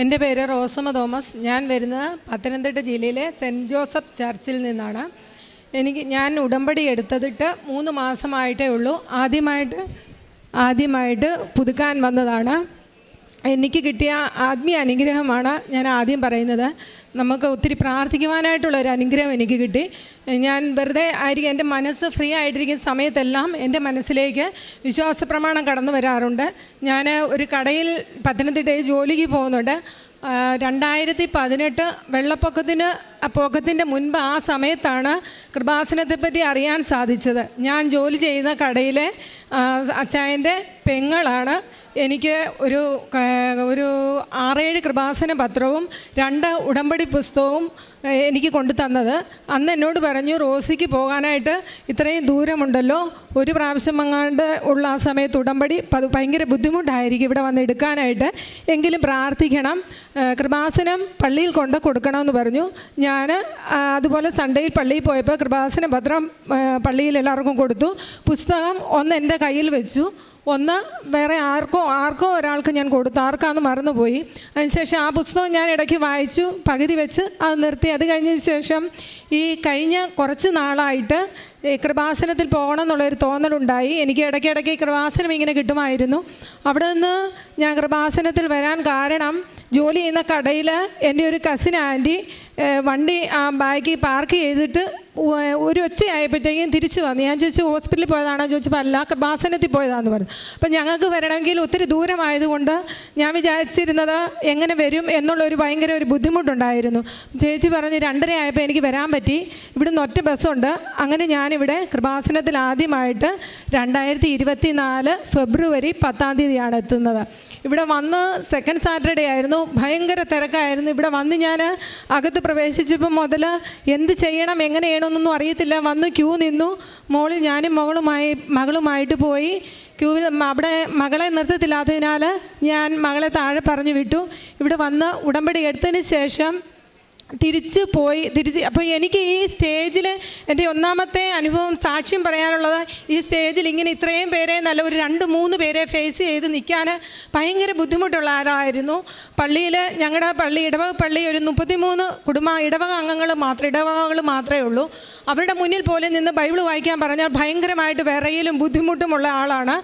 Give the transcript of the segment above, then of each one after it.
എൻ്റെ പേര് റോസമ്മ തോമസ്. ഞാൻ വരുന്നത് പത്തനംതിട്ട ജില്ലയിലെ സെൻറ്റ് ജോസഫ് ചർച്ചിൽ നിന്നാണ്. ഞാൻ ഉടമ്പടി എടുത്തിട്ട് 3 മാസമായിട്ടേ ഉള്ളൂ. ആദ്യമായിട്ട് പുതുക്കാൻ വന്നതാണ്. എനിക്ക് കിട്ടിയ ആത്മീയ അനുഗ്രഹമാണ് ഞാൻ ആദ്യം പറയുന്നത്. നമുക്ക് ഒത്തിരി പ്രാർത്ഥിക്കുവാനായിട്ടുള്ളൊരു അനുഗ്രഹം എനിക്ക് കിട്ടി. ഞാൻ വെറുതെ ആയിരിക്കും, എൻ്റെ മനസ്സ് ഫ്രീ ആയിട്ടിരിക്കുന്ന സമയത്തെല്ലാം എൻ്റെ മനസ്സിലേക്ക് വിശ്വാസ പ്രമാണം കടന്നു വരാറുണ്ട്. ഞാൻ ഒരു കടയിൽ പത്തനംതിട്ടയിൽ ജോലിക്ക് പോകുന്നുണ്ട്. 2018 വെള്ളപ്പൊക്കത്തിൻ്റെ മുൻപ് ആ സമയത്താണ് കൃപാസനത്തെപ്പറ്റി അറിയാൻ സാധിച്ചത്. ഞാൻ ജോലി ചെയ്യുന്ന കടയിലെ അച്ചായൻ്റെ പെങ്ങളാണ് എനിക്ക് ഒരു 6-7 കൃപാസന പത്രവും 2 ഉടമ്പടി പുസ്തകവും എനിക്ക് കൊണ്ടു തന്നത്. അന്ന് എന്നോട് പറഞ്ഞു, റോസിക്ക് പോകാനായിട്ട് ഇത്രയും ദൂരമുണ്ടല്ലോ, ഒരു പ്രാവശ്യം അങ്ങാണ്ട് ഉള്ള ആ സമയത്ത് ഉടമ്പടി ഭയങ്കര ബുദ്ധിമുട്ടായിരിക്കും ഇവിടെ വന്ന് എടുക്കാനായിട്ട്, എങ്കിലും പ്രാർത്ഥിക്കണം, കൃപാസനം പള്ളിയിൽ കൊണ്ട് കൊടുക്കണമെന്ന് പറഞ്ഞു. ഞാൻ അതുപോലെ സൺഡേയിൽ പള്ളിയിൽ പോയപ്പോൾ കൃപാസന പത്രം പള്ളിയിൽ എല്ലാവർക്കും കൊടുത്തു. പുസ്തകം ഒന്ന് എൻ്റെ കയ്യിൽ വെച്ചു, ഒന്ന് വേറെ ആർക്കോ ഒരാൾക്ക് ഞാൻ കൊടുത്തു. ആർക്കാന്ന് മറന്നുപോയി. അതിനുശേഷം ആ പുസ്തകം ഞാൻ ഇടയ്ക്ക് വായിച്ചു, പകുതി വെച്ച് അത് നിർത്തി. അത് കഴിഞ്ഞതിന് ശേഷം ഈ കഴിഞ്ഞ കുറച്ച് നാളായിട്ട് കൃപാസനത്തിൽ പോകണം എന്നുള്ളൊരു തോന്നലുണ്ടായി. എനിക്ക് ഇടയ്ക്കിടയ്ക്ക് കൃപാസനം ഇങ്ങനെ കിട്ടുമായിരുന്നു. അവിടെ നിന്ന് ഞാൻ കൃപാസനത്തിൽ വരാൻ കാരണം, ജോലി ചെയ്യുന്ന കടയിൽ എൻ്റെ ഒരു കസിൻ ആൻറ്റി വണ്ടി ബാക്കി പാർക്ക് ചെയ്തിട്ട് ഒരു ഒച്ചയായപ്പോഴത്തേക്കും തിരിച്ചു വന്നു. ഞാൻ ചോദിച്ചു, ഹോസ്പിറ്റലിൽ പോയതാണോ ചോദിച്ചപ്പോൾ അല്ല, കൃപാസനത്തിൽ പോയതാണെന്ന് പറഞ്ഞു. അപ്പം ഞങ്ങൾക്ക് വരണമെങ്കിൽ ഒത്തിരി ദൂരമായതുകൊണ്ട് ഞാൻ വിചാരിച്ചിരുന്നത് എങ്ങനെ വരും എന്നുള്ളൊരു ഭയങ്കര ഒരു ബുദ്ധിമുട്ടുണ്ടായിരുന്നു. ചേച്ചി പറഞ്ഞ് 2:30 ആയപ്പോൾ എനിക്ക് വരാൻ പറ്റി. ഇവിടുന്ന് ഒറ്റ ബസ്സുണ്ട്. അങ്ങനെ ഞാനിവിടെ കൃപാസനത്തിൽ ആദ്യമായിട്ട് 2024 ഫെബ്രുവരി 10 എത്തുന്നത്. ഇവിടെ വന്ന് സെക്കൻഡ് സാറ്റർഡേ ആയിരുന്നു. ഭയങ്കര തിരക്കായിരുന്നു. ഇവിടെ വന്ന് ഞാൻ അകത്ത് പ്രവേശിച്ചപ്പോൾ മുതൽ എന്ത് ചെയ്യണം എങ്ങനെ ചെയ്യണമെന്നൊന്നും അറിയത്തില്ല. വന്ന് ക്യൂ നിന്നു. മോളിൽ ഞാനും മകളുമായിട്ട് പോയി ക്യൂവിൽ. അവിടെ മകളെ നിർത്തത്തില്ലാത്തതിനാൽ ഞാൻ മകളെ താഴെ പറഞ്ഞു വിട്ടു. ഇവിടെ വന്ന് ഉടമ്പടി എടുത്തതിന് ശേഷം അപ്പോൾ എനിക്ക് ഈ സ്റ്റേജിൽ എൻ്റെ ഒന്നാമത്തെ അനുഭവം സാക്ഷ്യം പറയാനുള്ളത്, ഈ സ്റ്റേജിൽ ഇങ്ങനെ ഇത്രയും പേരെ നല്ല ഒരു 2-3 പേരെ ഫേസ് ചെയ്ത് നിൽക്കാൻ ഭയങ്കര ബുദ്ധിമുട്ടുള്ള ആരായിരുന്നു. പള്ളിയിൽ ഞങ്ങളുടെ ഇടവക പള്ളി ഒരു 33 ഇടവക ഇടവകകൾ മാത്രമേ ഉള്ളൂ. അവരുടെ മുന്നിൽ പോലും നിന്ന് ബൈബിൾ വായിക്കാൻ പറഞ്ഞാൽ ഭയങ്കരമായിട്ട് വിറയലും ബുദ്ധിമുട്ടുമുള്ള ആളാണ്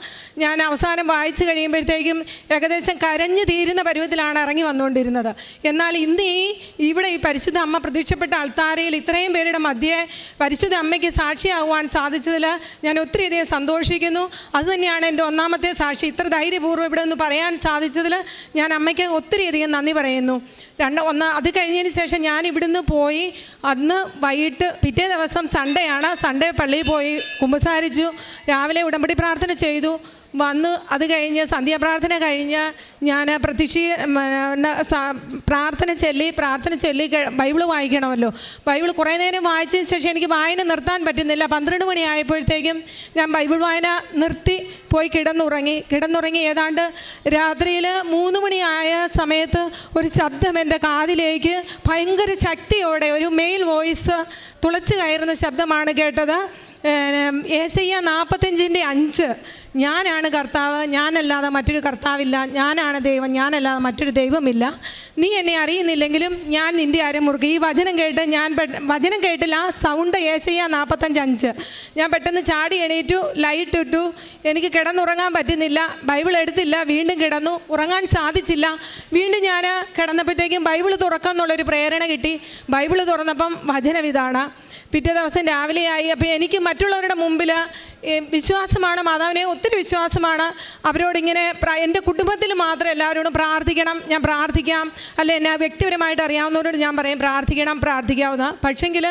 ഞാൻ. അവസാനം വായിച്ചു കഴിയുമ്പോഴത്തേക്കും ഏകദേശം കരഞ്ഞു തീരുന്ന പരുവത്തിലാണ് ഇറങ്ങി വന്നുകൊണ്ടിരുന്നത്. എന്നാൽ ഇന്ന് ഇവിടെ ഈ പരിശുദ്ധ അമ്മ പ്രത്യക്ഷപ്പെട്ട അൾത്താരയിൽ ഇത്രയും പേരുടെ മധ്യേ പരിശുദ്ധ അമ്മയ്ക്ക് സാക്ഷിയാകുവാൻ സാധിച്ചതിൽ ഞാൻ ഒത്തിരിയധികം സന്തോഷിക്കുന്നു. അതുതന്നെയാണ് എൻ്റെ ഒന്നാമത്തെ സാക്ഷി. ഇത്ര ധൈര്യപൂർവ്വം ഇവിടെ നിന്ന് പറയാൻ സാധിച്ചതിൽ ഞാൻ അമ്മയ്ക്ക് ഒത്തിരിയധികം നന്ദി പറയുന്നു. അത് കഴിഞ്ഞതിന് ശേഷം ഞാൻ ഇവിടുന്ന് പോയി. അന്ന് വൈകിട്ട് പിറ്റേ ദിവസം സൺഡേ ആണ്. സൺഡേ പള്ളിയിൽ പോയി കുമ്പസാരിച്ചു. രാവിലെ ഉടമ്പടി പ്രാർത്ഥന ചെയ്തു. വന്ന് അത് കഴിഞ്ഞ് സന്ധ്യാപ്രാർത്ഥന കഴിഞ്ഞ് ഞാൻ പ്രാർത്ഥന ചൊല്ലി ബൈബിൾ വായിക്കണമല്ലോ. ബൈബിൾ കുറേ നേരം വായിച്ചതിന് ശേഷം എനിക്ക് വായന നിർത്താൻ പറ്റുന്നില്ല. 12 മണി ആയപ്പോഴത്തേക്കും ഞാൻ ബൈബിൾ വായന നിർത്തി പോയി കിടന്നുറങ്ങി. ഏതാണ്ട് രാത്രിയിൽ 3 മണിയായ സമയത്ത് ഒരു ശബ്ദം എൻ്റെ കാതിലേക്ക് ഭയങ്കര ശക്തിയോടെ ഒരു മെയിൽ വോയിസ് തുളച്ച് കയറുന്ന ശബ്ദമാണ് കേട്ടത്. യെശയ്യാ 45:5 ഞാനാണ് കർത്താവ്, ഞാനല്ലാതെ മറ്റൊരു കർത്താവില്ല, ഞാനാണ് ദൈവം, ഞാനല്ലാതെ മറ്റൊരു ദൈവമില്ല, നീ എന്നെ അറിയുന്നില്ലെങ്കിലും ഞാൻ നിൻ്റെ അരമുറുക്കി. ഈ വചനം കേട്ടില്ല. സൗണ്ട് യെശയ്യാ 45:5. ഞാൻ പെട്ടെന്ന് ചാടി എണീറ്റു, ലൈറ്റ് ഇട്ടു. എനിക്ക് കിടന്നുറങ്ങാൻ പറ്റുന്നില്ല. ബൈബിൾ എടുത്തില്ല. വീണ്ടും കിടന്നു. ഉറങ്ങാൻ സാധിച്ചില്ല. വീണ്ടും ഞാൻ കിടന്നപ്പോഴത്തേക്കും ബൈബിൾ തുറക്കാമെന്നുള്ളൊരു പ്രേരണ കിട്ടി. ബൈബിൾ തുറന്നപ്പം വചനം ഇതാണ്. പിറ്റേ ദിവസം രാവിലെയായി. അപ്പോൾ എനിക്ക് മറ്റുള്ളവരുടെ മുമ്പിൽ വിശ്വാസമാണ്, മാതാവിനെ ഒത്തിരി വിശ്വാസമാണ്. അവരോടിങ്ങനെ എൻ്റെ കുടുംബത്തിൽ മാത്രം എല്ലാവരോടും പ്രാർത്ഥിക്കണം, ഞാൻ പ്രാർത്ഥിക്കാം, അല്ലെ എന്നെ വ്യക്തിപരമായിട്ട് അറിയാവുന്നവരോട് ഞാൻ പറയും പ്രാർത്ഥിക്കാവുന്ന. പക്ഷെങ്കിൽ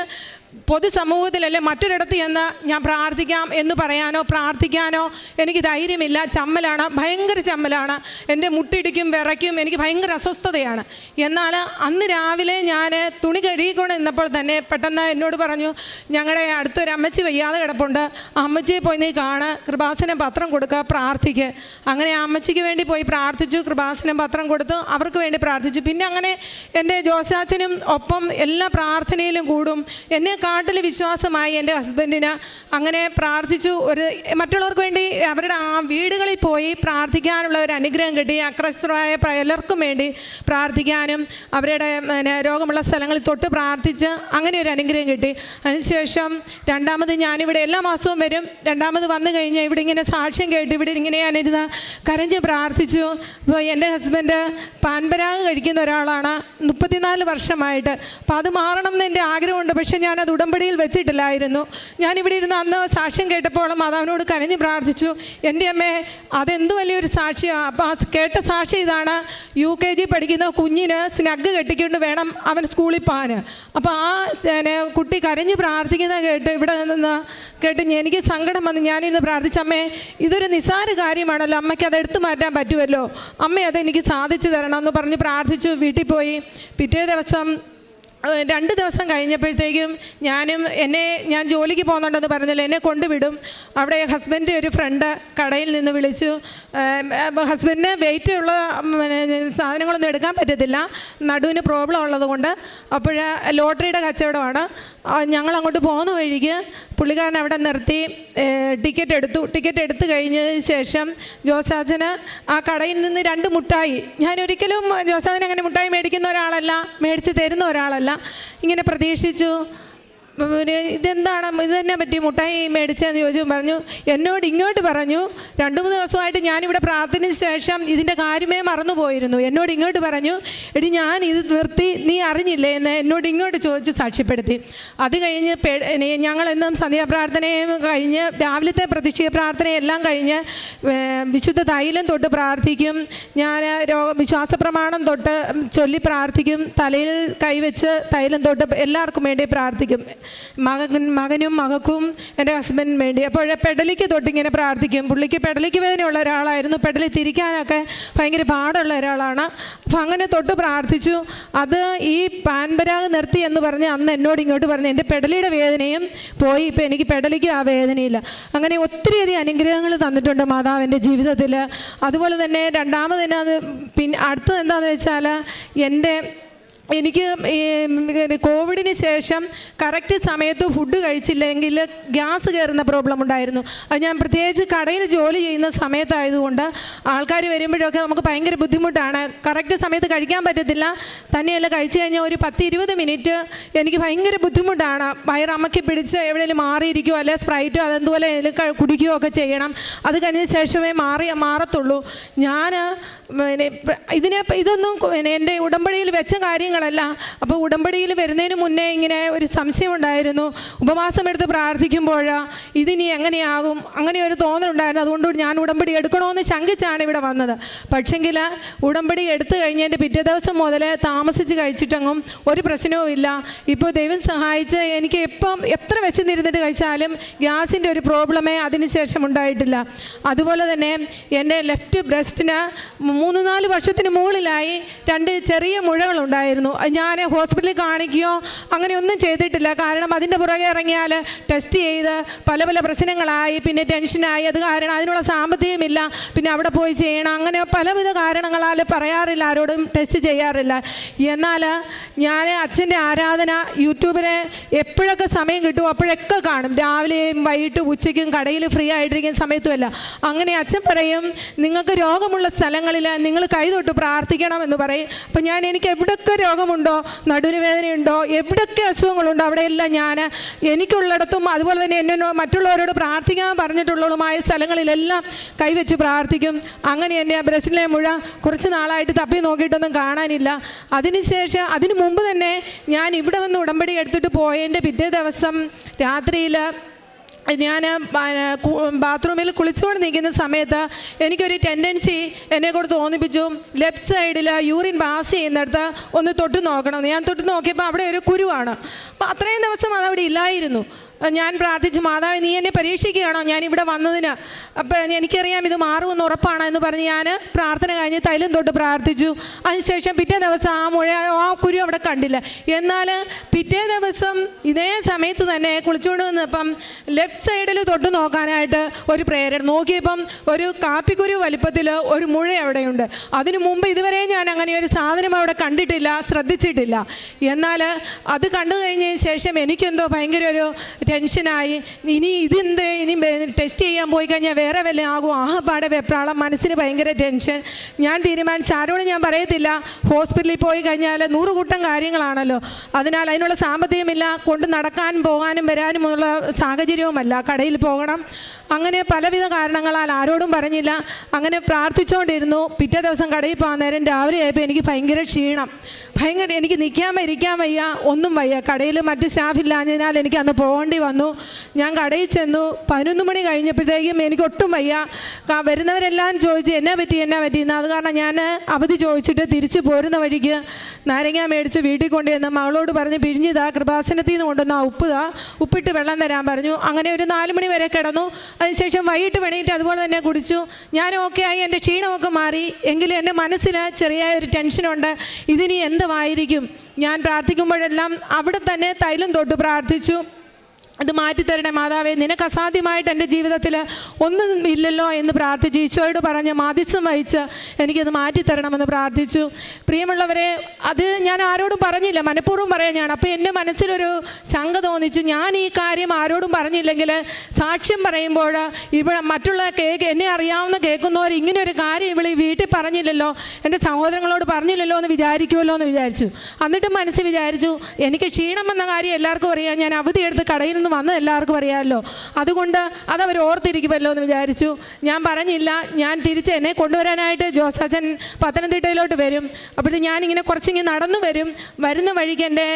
പൊതുസമൂഹത്തിലല്ലേ മറ്റൊരിടത്ത് ചെന്ന് ഞാൻ പ്രാർത്ഥിക്കാം എന്ന് പറയാനോ പ്രാർത്ഥിക്കാനോ എനിക്ക് ധൈര്യമില്ല. ചമ്മലാണ്, ഭയങ്കര ചമ്മലാണ്. എൻ്റെ മുട്ടിടിക്കും, വിറയ്ക്കും, എനിക്ക് ഭയങ്കര അസ്വസ്ഥതയാണ്. എന്നാൽ അന്ന് രാവിലെ ഞാൻ തുണി കഴുകിക്കൊണ്ട് നിന്നപ്പോൾ തന്നെ പെട്ടെന്ന് എന്നോട് പറഞ്ഞു, ഞങ്ങളുടെ അടുത്തൊരു അമ്മച്ചി വയ്യാതെ കിടപ്പുണ്ട്, അമ്മച്ചിയെ പോയി നീ കാണ്, കൃപാസനം പത്രം കൊടുക്കുക, പ്രാർത്ഥിക്ക്. അങ്ങനെ ആ അമ്മച്ചിക്ക് വേണ്ടി പോയി പ്രാർത്ഥിച്ചു. കൃപാസനം പത്രം കൊടുത്തു, അവർക്ക് വേണ്ടി പ്രാർത്ഥിച്ചു. പിന്നെ അങ്ങനെ എൻ്റെ ജോസാച്ചനും ഒപ്പം എല്ലാ പ്രാർത്ഥനയിലും കൂടും. എന്നെ എന്നെക്കാട്ടിൽ വിശ്വാസമായി എൻ്റെ ഹസ്ബൻഡിന്. അങ്ങനെ പ്രാർത്ഥിച്ചു. മറ്റുള്ളവർക്ക് വേണ്ടി അവരുടെ ആ വീടുകളിൽ പോയി പ്രാർത്ഥിക്കാനുള്ള ഒരു അനുഗ്രഹം കിട്ടി. അക്രൈസ്തവരായ പലർക്കും വേണ്ടി പ്രാർത്ഥിക്കാനും അവരുടെ രോഗമുള്ള സ്ഥലങ്ങളിൽ തൊട്ട് പ്രാർത്ഥിച്ച് അങ്ങനെ ഒരു അനുഗ്രഹം കിട്ടി. അതിനുശേഷം രണ്ടാമത് ഞാനിവിടെ എല്ലാ മാസവും വരും. രണ്ടാമത് വന്നു കഴിഞ്ഞാൽ ഇവിടെ ഇങ്ങനെ സാക്ഷ്യം കേട്ട് ഇവിടെ ഇങ്ങനെ ഞാനിരുന്ന് കരഞ്ഞ് പ്രാർത്ഥിച്ചു. അപ്പോൾ എൻ്റെ ഹസ്ബൻഡ് പാൻപരാഗ് കഴിക്കുന്ന ഒരാളാണ് 34 വർഷമായിട്ട്. അപ്പോൾ അത് മാറണം എന്ന് എൻ്റെ ആഗ്രഹമുണ്ട്. പക്ഷേ ഞാനത് ഉടമ്പടിയിൽ വെച്ചിട്ടില്ലായിരുന്നു. ഞാനിവിടെ ഇരുന്ന് അന്ന് സാക്ഷ്യം കേട്ടപ്പോൾ മാതാവിനോട് കരഞ്ഞ് പ്രാർത്ഥിച്ചു, എൻ്റെ അമ്മേ അതെന്ത് വലിയൊരു സാക്ഷിയാണ്. അപ്പോൾ ആ കേട്ട സാക്ഷി ഇതാണ്, UKG പഠിക്കുന്ന കുഞ്ഞിന് സ്നഗ് കെട്ടിക്കൊണ്ട് വേണം അവൻ സ്കൂളിൽ പോകാൻ. അപ്പോൾ ആ കുട്ടി കരഞ്ഞ് പ്രാർത്ഥിക്കുന്നത് കേട്ട് ഇവിടെ നിന്ന് കേട്ട് എനിക്ക് സങ്കടം വന്ന് ഞാനിരുന്ന് പ്രാർത്ഥിച്ചമ്മേ, ഇതൊരു നിസ്സാര കാര്യമാണല്ലോ, അമ്മയ്ക്ക് അത് എടുത്തു മാറ്റാൻ പറ്റുമല്ലോ, അമ്മ അതെനിക്ക് സാധിച്ചു തരണം എന്ന് പറഞ്ഞ് പ്രാർത്ഥിച്ചു. വീട്ടിൽ പോയി. പിറ്റേ ദിവസം 2 ദിവസം കഴിഞ്ഞപ്പോഴത്തേക്കും ഞാൻ ജോലിക്ക് പോകുന്നുണ്ടെന്ന് പറഞ്ഞില്ല, എന്നെ കൊണ്ടുവിടും. അവിടെ ഹസ്ബൻഡ് ഒരു ഫ്രണ്ട് കടയിൽ നിന്ന് വിളിച്ചു. ഹസ്ബൻഡിന് വെയിറ്റ് ഉള്ള സാധനങ്ങളൊന്നും എടുക്കാൻ പറ്റത്തില്ല, നടുവിന് പ്രോബ്ലം ഉള്ളത് കൊണ്ട്. അപ്പോൾ ലോട്ടറിയുടെ കച്ചവടമാണ്. ഞങ്ങൾ അങ്ങോട്ട് പോകുന്ന വഴിക്ക് പുള്ളിക്കാരൻ അവിടെ നിർത്തി ടിക്കറ്റ് എടുത്തു. ടിക്കറ്റ് എടുത്തു കഴിഞ്ഞതിന് ശേഷം ജോസാച്ചന് ആ കടയിൽ നിന്ന് 2 മുട്ടായി, ഞാനൊരിക്കലും ജോസാച്ചന് അങ്ങനെ മുട്ടായി മേടിക്കുന്ന ഒരാളല്ല, മേടിച്ച് തരുന്ന ഒരാളല്ല, ഇങ്ങനെ പ്രതീക്ഷിച്ചു. ഇതെന്താണ് ഇത് തന്നെ പറ്റി മുട്ടായി മേടിച്ചതെന്ന് ചോദിച്ചു. പറഞ്ഞു എന്നോട് ഇങ്ങോട്ട് പറഞ്ഞു 2-3 ദിവസമായിട്ട് ഞാനിവിടെ പ്രാർത്ഥനയ്ക്ക് ശേഷം ഇതിൻ്റെ കാര്യമേ മറന്നുപോയിരുന്നു. എന്നോട് ഇങ്ങോട്ട് പറഞ്ഞു, എടി ഞാൻ ഇത് നിർത്തി നീ അറിഞ്ഞില്ലേ എന്ന് എന്നോട് ഇങ്ങോട്ട് ചോദിച്ച് സാക്ഷ്യപ്പെടുത്തി. അത് കഴിഞ്ഞ് ഞങ്ങളെന്നും സന്ധ്യാപ്രാർത്ഥനയും കഴിഞ്ഞ് രാവിലത്തെ പ്രതീക്ഷ പ്രാർത്ഥനയെല്ലാം കഴിഞ്ഞ് വിശുദ്ധ തൈലം തൊട്ട് പ്രാർത്ഥിക്കും. ഞാൻ വിശ്വാസപ്രമാണം തൊട്ട് ചൊല്ലി പ്രാർത്ഥിക്കും. തലയിൽ കൈവച്ച് തൈലം തൊട്ട് എല്ലാവർക്കും വേണ്ടി പ്രാർത്ഥിക്കും, മകനും മകൾക്കും എൻ്റെ ഹസ്ബൻഡിനും വേണ്ടി. അപ്പോൾ പെടലിക്ക് തൊട്ടിങ്ങനെ പ്രാർത്ഥിക്കും. പുള്ളിക്ക് പെടലിക്ക് വേദനയുള്ള ഒരാളായിരുന്നു, പെടലി തിരിക്കാനൊക്കെ ഭയങ്കര പാടുള്ള ഒരാളാണ്. അപ്പോൾ അങ്ങനെ തൊട്ട് പ്രാർത്ഥിച്ചു. അത് ഈ പാൻപരാഗ് നിർത്തി എന്ന് പറഞ്ഞ് അന്ന് എന്നോട് ഇങ്ങോട്ട് പറഞ്ഞു എൻ്റെ പെടലിയുടെ വേദനയും പോയി, ഇപ്പോൾ എനിക്ക് പെടലിക്ക് ആ വേദനയില്ല. അങ്ങനെ ഒത്തിരിയധികം അനുഗ്രഹങ്ങൾ തന്നിട്ടുണ്ട് മാതാവ് എൻ്റെ ജീവിതത്തിൽ. അതുപോലെ തന്നെ രണ്ടാമതിന് അടുത്തത് എന്താണെന്ന് വെച്ചാൽ എനിക്ക് ഈ കോവിഡിന് ശേഷം കറക്റ്റ് സമയത്ത് ഫുഡ് കഴിച്ചില്ലെങ്കിൽ ഗ്യാസ് കയറുന്ന പ്രോബ്ലം ഉണ്ടായിരുന്നു. അത് ഞാൻ പ്രത്യേകിച്ച് കടയിൽ ജോലി ചെയ്യുന്ന സമയത്തായതുകൊണ്ട് ആൾക്കാർ വരുമ്പോഴൊക്കെ നമുക്ക് ഭയങ്കര ബുദ്ധിമുട്ടാണ്. കറക്റ്റ് സമയത്ത് കഴിക്കാൻ പറ്റത്തില്ല. തന്നെയല്ല കഴിച്ചു കഴിഞ്ഞാൽ ഒരു 10-20 മിനിറ്റ് എനിക്ക് ഭയങ്കര ബുദ്ധിമുട്ടാണ്. വയറമ്മക്കി പിടിച്ച് എവിടെയെങ്കിലും മാറിയിരിക്കുമോ അല്ലെ സ്പ്രൈറ്റോ അതെന്തുപോലെ കുടിക്കുകയോ ഒക്കെ ചെയ്യണം. അത് കഴിഞ്ഞ ശേഷമേ മാറത്തുള്ളൂ. ഞാൻ ഇതൊന്നും എൻ്റെ ഉടമ്പടിയിൽ വെച്ച കാര്യങ്ങളല്ല. അപ്പോൾ ഉടമ്പടിയിൽ വരുന്നതിന് മുന്നേ ഇങ്ങനെ ഒരു സംശയമുണ്ടായിരുന്നു. ഉപവാസം എടുത്ത് പ്രാർത്ഥിക്കുമ്പോൾ ഇതിനി എങ്ങനെയാകും അങ്ങനെ ഒരു തോന്നലുണ്ടായിരുന്നു. അതുകൊണ്ട് ഞാൻ ഉടമ്പടി എടുക്കണമെന്ന് ശങ്കിച്ചാണ് ഇവിടെ വന്നത്. പക്ഷെങ്കിൽ ഉടമ്പടി എടുത്തു കഴിഞ്ഞതിൻ്റെ പിറ്റേ ദിവസം മുതൽ താമസിച്ച് കഴിച്ചിട്ടെങ്ങും ഒരു പ്രശ്നവും ഇല്ല. ഇപ്പോൾ ദൈവം സഹായിച്ച് എനിക്ക് ഇപ്പം എത്ര വെച്ചിരുന്നിട്ട് കഴിച്ചാലും ഗ്യാസിൻ്റെ ഒരു പ്രോബ്ലമേ അതിനുശേഷം ഉണ്ടായിട്ടില്ല. അതുപോലെ തന്നെ എൻ്റെ ലെഫ്റ്റ് ബ്രസ്റ്റിന് 3-4 വർഷത്തിന് മുകളിലായി 2 ചെറിയ മുഴകളുണ്ടായിരുന്നു. ഞാൻ ഹോസ്പിറ്റലിൽ കാണിക്കുകയോ അങ്ങനെയൊന്നും ചെയ്തിട്ടില്ല. കാരണം അതിൻ്റെ പുറകെ ഇറങ്ങിയാൽ ടെസ്റ്റ് ചെയ്ത് പല പ്രശ്നങ്ങളായി, പിന്നെ ടെൻഷനായി. അത് കാരണം അതിനുള്ള സാമ്പത്തികമില്ല, പിന്നെ അവിടെ പോയി ചെയ്യണം, അങ്ങനെ പലവിധ കാരണങ്ങളാൽ പറയാറില്ല, ആരോടും ടെസ്റ്റ് ചെയ്യാറില്ല. എന്നാൽ ഞാൻ അച്ഛൻ്റെ ആരാധന യൂട്യൂബിൽ എപ്പോഴൊക്കെ സമയം കിട്ടുമോ അപ്പോഴൊക്കെ കാണും. രാവിലെയും വൈകിട്ടും ഉച്ചയ്ക്കും കടയിൽ ഫ്രീ ആയിട്ടിരിക്കുന്ന സമയത്തുമല്ല. അങ്ങനെ അച്ഛൻ പറയും നിങ്ങൾക്ക് രോഗമുള്ള സ്ഥലങ്ങളിൽ നിങ്ങൾ കൈതൊട്ട് പ്രാർത്ഥിക്കണം എന്ന് പറയും. അപ്പം എനിക്ക് എവിടെയൊക്കെ രോഗമുണ്ടോ, നടുവിന് വേദനയുണ്ടോ, എവിടെയൊക്കെ അസുഖങ്ങളുണ്ടോ അവിടെയെല്ലാം ഞാൻ എനിക്കുള്ളിടത്തും അതുപോലെ തന്നെ എന്നെ മറ്റുള്ളവരോട് പ്രാർത്ഥിക്കാൻ പറഞ്ഞിട്ടുള്ളതുമായ സ്ഥലങ്ങളിലെല്ലാം കൈവച്ച് പ്രാർത്ഥിക്കും. അങ്ങനെ എൻ്റെ ബ്രസ്റ്റിലെ മുഴ കുറച്ച് നാളായിട്ട് തപ്പി നോക്കിയിട്ടൊന്നും കാണാനില്ല. അതിന് മുമ്പ് തന്നെ ഞാൻ ഇവിടെ വന്ന് ഉടമ്പടി എടുത്തിട്ട് പോയതിൻ്റെ പിറ്റേ ദിവസം രാത്രിയിൽ ഞാൻ ബാത്റൂമിൽ കുളിച്ചുകൊണ്ട് നിൽക്കുന്ന സമയത്ത് എനിക്കൊരു ടെൻഡൻസി എന്നെക്കൂടെ തോന്നിപ്പിച്ചു, ലെഫ്റ്റ് സൈഡിൽ യൂറിൻ പാസ് ചെയ്യുന്നിടത്ത് ഒന്ന് തൊട്ട് നോക്കണം. ഞാൻ തൊട്ട് നോക്കിയപ്പോൾ അവിടെ ഒരു കുരുവാണ്. അപ്പോൾ അത്രയും ദിവസം അതവിടെ ഇല്ലായിരുന്നു. ഞാൻ പ്രാർത്ഥിച്ചു, മാതാവേ നീ എന്നെ പരീക്ഷിക്കുകയാണോ ഞാൻ ഇവിടെ വന്നതിന്? അപ്പം എനിക്കറിയാം ഇത് മാറുമെന്ന് ഉറപ്പാണ് എന്ന് പറഞ്ഞ് ഞാൻ പ്രാർത്ഥന കഴിഞ്ഞ് തൈലം തൊട്ട് പ്രാർത്ഥിച്ചു. അതിനുശേഷം പിറ്റേ ദിവസം ആ കുരു അവിടെ കണ്ടില്ല. എന്നാൽ പിറ്റേ ദിവസം ഇതേ സമയത്ത് തന്നെ കുളിച്ചുകൊണ്ട് വന്നപ്പം ലെഫ്റ്റ് സൈഡിൽ തൊട്ട് നോക്കാനായിട്ട് ഒരു പ്രേരണ നോക്കിയപ്പം ഒരു കാപ്പിക്കുരു വലിപ്പത്തിൽ ഒരു മുഴ അവിടെയുണ്ട്. അതിനു മുമ്പ് ഇതുവരെ ഞാൻ അങ്ങനെ ഒരു സാധനം അവിടെ കണ്ടിട്ടില്ല, ശ്രദ്ധിച്ചിട്ടില്ല. എന്നാൽ അത് കണ്ടു കഴിഞ്ഞതിന് ശേഷം എനിക്കെന്തോ ഭയങ്കര ഒരു ടെൻഷനായി. ഇനി ഇനി ടെസ്റ്റ് ചെയ്യാൻ പോയി കഴിഞ്ഞാൽ വേറെ വല്ല ആകും, ആകപ്പാടെ വെപ്രാളം, മനസ്സിന് ഭയങ്കര ടെൻഷൻ. ഞാൻ തീരുമാനിച്ചു, ആരോടും ഞാൻ പറയത്തില്ല. ഹോസ്പിറ്റലിൽ പോയി കഴിഞ്ഞാൽ 100 കൂട്ടം കാര്യങ്ങളാണല്ലോ. അതിനാൽ അതിനുള്ള സാമ്പത്തികമില്ല, കൊണ്ട് നടക്കാനും പോകാനും വരാനുമുള്ള സാഹചര്യവുമല്ല, കടയിൽ പോകണം. അങ്ങനെ പലവിധ കാരണങ്ങളാൽ ആരോടും പറഞ്ഞില്ല. അങ്ങനെ പ്രാർത്ഥിച്ചുകൊണ്ടിരുന്നു. പിറ്റേ ദിവസം കടയിൽ പോകാൻ നേരം രാവിലെ ആയപ്പോൾ എനിക്ക് ഭയങ്കര ക്ഷീണം, എനിക്ക് ഇരിക്കാൻ വയ്യ, ഒന്നും വയ്യ. കടയിൽ മറ്റ് സ്റ്റാഫില്ലാഞ്ഞതിനാൽ എനിക്ക് അന്ന് പോകേണ്ടി വന്നു. ഞാൻ കടയിൽ ചെന്നു. 11 മണി കഴിഞ്ഞപ്പോഴത്തേക്കും എനിക്ക് ഒട്ടും വയ്യ. വരുന്നവരെല്ലാം ചോദിച്ചു എന്നാ പറ്റിയെന്ന്. അത് കാരണം ഞാൻ അവധി ചോദിച്ചിട്ട് തിരിച്ച് പോരുന്ന വഴിക്ക് നാരങ്ങ മേടിച്ച് വീട്ടിൽ കൊണ്ടുവന്ന് മകളോട് പറഞ്ഞ് പിഴിഞ്ഞിതാ, കൃപാസനത്തിൽ നിന്ന് കൊണ്ടുവന്ന ഉപ്പിട്ട് വെള്ളം തരാൻ പറഞ്ഞു. അങ്ങനെ ഒരു 4 മണി വരെ കിടന്നു. അതിനുശേഷം വൈകിട്ട് വേണിയിട്ട് അതുപോലെ തന്നെ കുടിച്ചു. ഞാൻ ഓക്കെ ആയി, എൻ്റെ ക്ഷീണമൊക്കെ മാറി. എങ്കിലും എൻ്റെ മനസ്സിൽ ചെറിയ ഒരു ടെൻഷനുണ്ട്, ഇതിനി എന്തുമായിരിക്കും. ഞാൻ പ്രാർത്ഥിക്കുമ്പോഴെല്ലാം അവിടെ തന്നെ തൈലം തൊട്ട് പ്രാർത്ഥിച്ചു, അത് മാറ്റിത്തരണേ മാതാവേ, നിനക്ക് അസാധ്യമായിട്ട് എൻ്റെ ജീവിതത്തിൽ ഒന്നും ഇല്ലല്ലോ എന്ന് പ്രാർത്ഥിച്ചു. ഈശോയോട് പറഞ്ഞ് മാധ്യസ്ഥം വഹിച്ച് എനിക്കത് മാറ്റിത്തരണമെന്ന് പ്രാർത്ഥിച്ചു. പ്രിയമുള്ളവരെ, അത് ഞാൻ ആരോടും പറഞ്ഞില്ല, മനഃപൂർവ്വം പറയാനാണ്. അപ്പോൾ എൻ്റെ മനസ്സിലൊരു ശങ്ക തോന്നിച്ചു, ഞാൻ ഈ കാര്യം ആരോടും പറഞ്ഞില്ലെങ്കിൽ സാക്ഷ്യം പറയുമ്പോൾ ഇവിടെ മറ്റുള്ള എന്നെ അറിയാവുന്ന കേൾക്കുന്നവർ ഇങ്ങനെ ഒരു കാര്യം ഇവൾ ഈ വീട്ടിൽ പറഞ്ഞില്ലല്ലോ, എൻ്റെ സഹോദരങ്ങളോട് പറഞ്ഞില്ലല്ലോ എന്ന് വിചാരിക്കുമല്ലോ എന്ന് വിചാരിച്ചു. എന്നിട്ടും മനസ്സിൽ വിചാരിച്ചു, എനിക്ക് ക്ഷീണം എന്ന കാര്യം എല്ലാവർക്കും അറിയാം, ഞാൻ അവധിയെടുത്ത് കടയിൽ വന്ന് എല്ലാവർക്കും അറിയാമല്ലോ, അതുകൊണ്ട് അതവർ ഓർത്തിരിക്കുമല്ലോ എന്ന് വിചാരിച്ചു. ഞാൻ പറഞ്ഞില്ല. ഞാൻ തിരിച്ച് എന്നെ കൊണ്ടുവരാനായിട്ട് ജോസച്ചൻ പത്തനംതിട്ടയിലോട്ട് വരും. അപ്പോഴത്തെ ഞാനിങ്ങനെ കുറച്ചിങ്ങനെ നടന്നു വരുന്ന വഴിക്ക് എൻ്റെ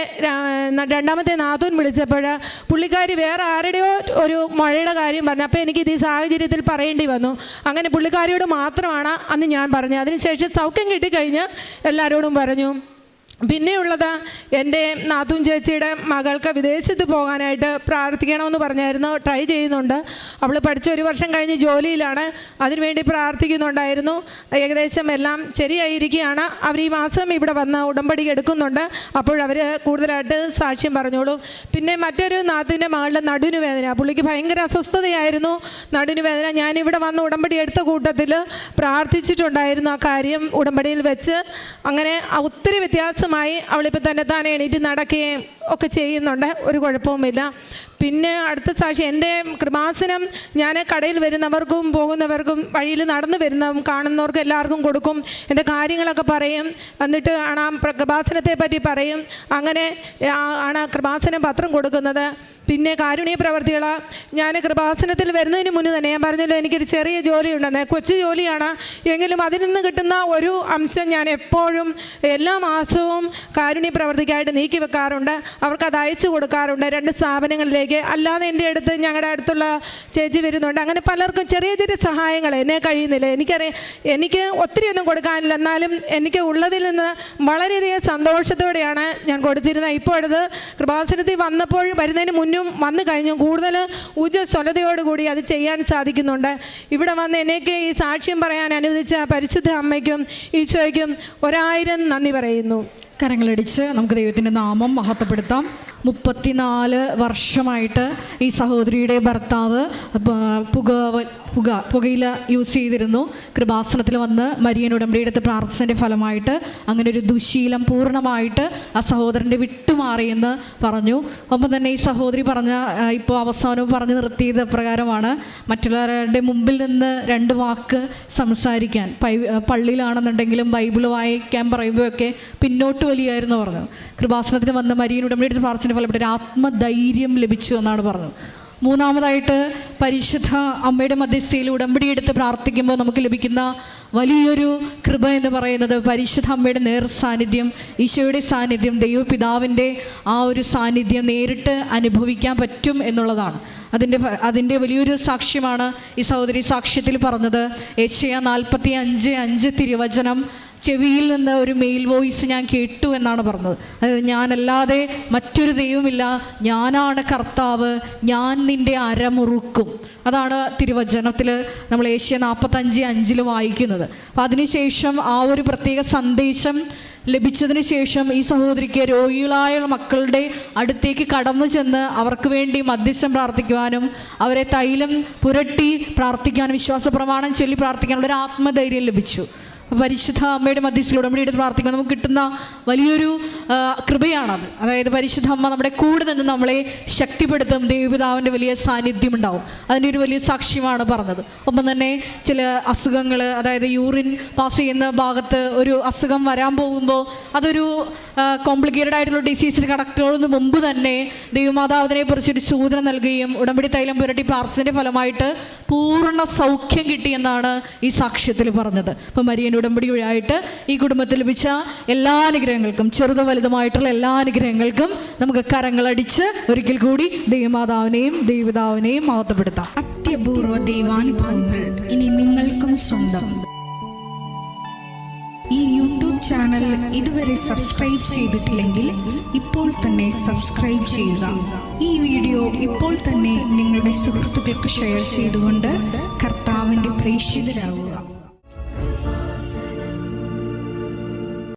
രണ്ടാമത്തെ നാത്തൂൻ വിളിച്ചപ്പോൾ പുള്ളിക്കാരി വേറെ ആരുടെയോ ഒരു മഴയുടെ കാര്യം പറഞ്ഞു. അപ്പോൾ എനിക്കിത് ഈ സാഹചര്യത്തിൽ പറയേണ്ടി വന്നു. അങ്ങനെ പുള്ളിക്കാരിയോട് മാത്രമാണ് അന്ന് ഞാൻ പറഞ്ഞത്. അതിനുശേഷം സൗഖ്യം കിട്ടിക്കഴിഞ്ഞ് എല്ലാവരോടും പറഞ്ഞു. പിന്നെയുള്ളത് എൻ്റെ നാത്തൂൻ ചേച്ചിയുടെ മകൾക്ക് വിദേശത്ത് പോകാനായിട്ട് പ്രാർത്ഥിക്കണമെന്ന് പറഞ്ഞായിരുന്നു. ട്രൈ ചെയ്യുന്നുണ്ട്. അവൾ പഠിച്ച് 1 വർഷം കഴിഞ്ഞ് ജോലിയിലാണ്. അതിനുവേണ്ടി പ്രാർത്ഥിക്കുന്നുണ്ടായിരുന്നു. ഏകദേശം എല്ലാം ശരിയായിരിക്കുകയാണ്. അവർ ഈ മാസം ഇവിടെ വന്ന് ഉടമ്പടി എടുക്കുന്നുണ്ട്. അപ്പോഴവർ കൂടുതലായിട്ട് സാക്ഷ്യം പറഞ്ഞോളും. പിന്നെ മറ്റൊരു നാത്തൂൻ്റെ മകളുടെ നടുവിന് വേദന, പുള്ളിക്ക് ഭയങ്കര അസ്വസ്ഥതയായിരുന്നു, നടുവിന് വേദന. ഞാനിവിടെ വന്ന് ഉടമ്പടി എടുത്ത കൂട്ടത്തിൽ പ്രാർത്ഥിച്ചിട്ടുണ്ടായിരുന്നു ആ കാര്യം ഉടമ്പടിയിൽ വെച്ച്. അങ്ങനെ ഒത്തിരി വ്യത്യാസം അവളിപ്പോൾ തന്നെ എണീറ്റ് നടക്കുകയും ഒക്കെ ചെയ്യുന്നുണ്ട്, ഒരു കുഴപ്പവുമില്ല. പിന്നെ അടുത്ത സാക്ഷി, എൻ്റെ കൃപാസനം ഞാൻ കടയിൽ വരുന്നവർക്കും പോകുന്നവർക്കും വഴിയിൽ നടന്നു വരുന്നതും കാണുന്നവർക്കും എല്ലാവർക്കും കൊടുക്കും. എൻ്റെ കാര്യങ്ങളൊക്കെ പറയും. എന്നിട്ട് ആണ് കൃപാസനത്തെ പറ്റി പറയും. അങ്ങനെ ആണ് കൃപാസനം പത്രം കൊടുക്കുന്നത്. പിന്നെ കാരുണ്യ പ്രവർത്തികൾ, ഞാൻ കൃപാസനത്തിൽ വരുന്നതിന് മുന്നേ തന്നെ ഞാൻ പറഞ്ഞല്ലോ എനിക്കൊരു ചെറിയ ജോലിയുണ്ടെന്ന്, കൊച്ചു ജോലിയാണ്. എങ്കിലും അതിൽ നിന്ന് കിട്ടുന്ന ഒരു അംശം ഞാൻ എപ്പോഴും എല്ലാ മാസവും കാരുണ്യ പ്രവർത്തിക്കായിട്ട് നീക്കി വെക്കാറുണ്ട്. അവർക്കത് അയച്ചു കൊടുക്കാറുണ്ട് 2 സ്ഥാപനങ്ങളിലേക്ക്. അല്ലാതെ എൻ്റെ അടുത്ത് ഞങ്ങളുടെ അടുത്തുള്ള ചേച്ചി വരുന്നുണ്ട്. അങ്ങനെ പലർക്കും ചെറിയ ചെറിയ സഹായങ്ങൾ എന്നെ കഴിയുന്നില്ല. എനിക്ക് ഒത്തിരിയൊന്നും കൊടുക്കാനില്ല, എന്നാലും എനിക്ക് ഉള്ളതിൽ നിന്ന് വളരെയധികം സന്തോഷത്തോടെയാണ് ഞാൻ കൊടുത്തിരുന്നത്. ഇപ്പോഴത് കൃപാസനത്തിൽ വരുന്നതിന് മുന്നും വന്നു കഴിഞ്ഞു കൂടുതൽ ഊർജ്ജസ്വലതയോടുകൂടി അത് ചെയ്യാൻ സാധിക്കുന്നുണ്ട്. ഇവിടെ വന്ന് എനിക്ക് ഈ സാക്ഷ്യം പറയാൻ അനുവദിച്ച പരിശുദ്ധ അമ്മയ്ക്കും ഈശോയ്ക്കും 1000 നന്ദി പറയുന്നു. കരങ്ങളടിച്ച് നമുക്ക് ദൈവത്തിൻ്റെ നാമം മഹത്വപ്പെടുത്താം. 34 വർഷമായിട്ട് ഈ സഹോദരിയുടെ ഭർത്താവ് പുകയില യൂസ് ചെയ്തിരുന്നു. കൃപാസനത്തിൽ വന്ന് മരിയൻ ഉടമ്പടി എടുത്ത് പ്രാർത്ഥിച്ചതിൻ്റെ ഫലമായിട്ട് അങ്ങനെ ഒരു ദുശീലം പൂർണ്ണമായിട്ട് ആ സഹോദരൻ്റെ വിട്ടുമാറിയെന്ന് പറഞ്ഞു. ഒപ്പം തന്നെ ഈ സഹോദരി ഇപ്പോൾ അവസാനം പറഞ്ഞു നിർത്തിയത് പ്രകാരമാണ്, മറ്റുള്ളവരുടെ മുമ്പിൽ നിന്ന് 2 വാക്ക് സംസാരിക്കാൻ, പള്ളിയിലാണെന്നുണ്ടെങ്കിലും ബൈബിൾ വായിക്കാൻ പറയുമ്പോഴൊക്കെ പിന്നോട്ട് വലിയായിരുന്നു പറഞ്ഞു. കൃപാസനത്തിന് വന്ന് മരിയൻ ഉടമ്പടി എടുത്ത് പ്രാർത്ഥിച്ചതിൻ്റെ ഫലമായിട്ട് ഒരു ആത്മധൈര്യം ലഭിച്ചു എന്നാണ് പറഞ്ഞത്. 3-മതായിട്ട് പരിശുദ്ധ അമ്മയുടെ മധ്യസ്ഥയിൽ ഉടമ്പടിയെടുത്ത് പ്രാർത്ഥിക്കുമ്പോൾ നമുക്ക് ലഭിക്കുന്ന വലിയൊരു കൃപ എന്ന് പറയുന്നത് പരിശുദ്ധ അമ്മയുടെ നേർ സാന്നിധ്യം, ഈശോയുടെ സാന്നിധ്യം, ദൈവപിതാവിൻ്റെ ആ ഒരു സാന്നിധ്യം നേരിട്ട് അനുഭവിക്കാൻ പറ്റും എന്നുള്ളതാണ്. അതിൻ്റെ വലിയൊരു സാക്ഷ്യമാണ് ഈ സഹോദരി സാക്ഷ്യത്തിൽ പറഞ്ഞത്. യെശയ്യാ 45:5 തിരുവചനം ചെവിയിൽ നിന്ന് ഒരു മെയിൽ വോയിസ് ഞാൻ കേട്ടു എന്നാണ് പറഞ്ഞത്. അതായത് ഞാനല്ലാതെ മറ്റൊരു ദൈവമില്ല, ഞാനാണ് കർത്താവ്, ഞാൻ നിൻ്റെ അരമുറുക്കും. അതാണ് തിരുവചനത്തിൽ നമ്മൾ ഏഷ്യ 45:5 വായിക്കുന്നത്. അപ്പം അതിനുശേഷം ആ ഒരു പ്രത്യേക സന്ദേശം ലഭിച്ചതിന് ശേഷം ഈ സഹോദരിക്ക് രോഗികളായ മക്കളുടെ അടുത്തേക്ക് കടന്നു ചെന്ന് അവർക്ക് വേണ്ടി മധ്യസ്ഥം പ്രാർത്ഥിക്കുവാനും അവരെ തൈലം പുരട്ടി പ്രാർത്ഥിക്കാനും വിശ്വാസ പ്രമാണം ചൊല്ലി പ്രാർത്ഥിക്കാനുള്ള ഒരു ആത്മധൈര്യം ലഭിച്ചു. പരിശുദ്ധ അമ്മയുടെ മധ്യസ്ഥയിൽ ഉടമ്പടിയെടുത്ത് പ്രാർത്ഥിക്കുമ്പോൾ നമുക്ക് കിട്ടുന്ന വലിയൊരു കൃപയാണത്. അതായത് പരിശുദ്ധ അമ്മ നമ്മുടെ കൂടെ നിന്ന് നമ്മളെ ശക്തിപ്പെടുത്തും, ദൈവപിതാവിൻ്റെ വലിയ സാന്നിധ്യം ഉണ്ടാവും. അതിൻ്റെ ഒരു വലിയ സാക്ഷ്യമാണ് പറഞ്ഞത്. ഒപ്പം തന്നെ ചില അസുഖങ്ങൾ, അതായത് യൂറിൻ പാസ് ചെയ്യുന്ന ഭാഗത്ത് ഒരു അസുഖം വരാൻ പോകുമ്പോൾ അതൊരു കോംപ്ലിക്കേറ്റഡ് ആയിട്ടുള്ള ഡിസീസിൽ കടക്കുന്നതിന് മുമ്പ് തന്നെ ദൈവമാതാവിനെ കുറിച്ചൊരു സൂചന നൽകുകയും ഉടമ്പടി തൈലം പുരട്ടി പ്രാർത്ഥനയുടെ ഫലമായിട്ട് പൂർണ്ണ സൗഖ്യം കിട്ടിയെന്നാണ് ഈ സാക്ഷ്യത്തിൽ പറഞ്ഞത്. അപ്പം മരിയൻ ഉടമ്പടി വഴിയായിട്ട് ഈ കുടുംബത്തിൽ ലഭിച്ച എല്ലാ അനുഗ്രഹങ്ങൾക്കും, ചെറുതും വലുതുമായിട്ടുള്ള എല്ലാ അനുഗ്രഹങ്ങൾക്കും നമുക്ക് കരങ്ങളടിച്ച് ഒരിക്കൽ കൂടി ദൈവമാതാവിനെയും ദൈവപിതാവിനെയും മഹത്വപ്പെടുത്താം. അത്യപൂർവ ദൈവാനുഭവങ്ങൾ ഇനി നിങ്ങൾക്കും സ്വന്തം. ഈ യൂട്യൂബ് ചാനൽ ഇതുവരെ സബ്സ്ക്രൈബ് ചെയ്തിട്ടില്ലെങ്കിൽ ഇപ്പോൾ തന്നെ സബ്സ്ക്രൈബ് ചെയ്യുക. ഈ വീഡിയോ ഇപ്പോൾ തന്നെ നിങ്ങളുടെ സുഹൃത്തുക്കൾക്ക് ഷെയർ ചെയ്തുകൊണ്ട് കർത്താവിൻ്റെ പ്രേക്ഷിതരാകുക.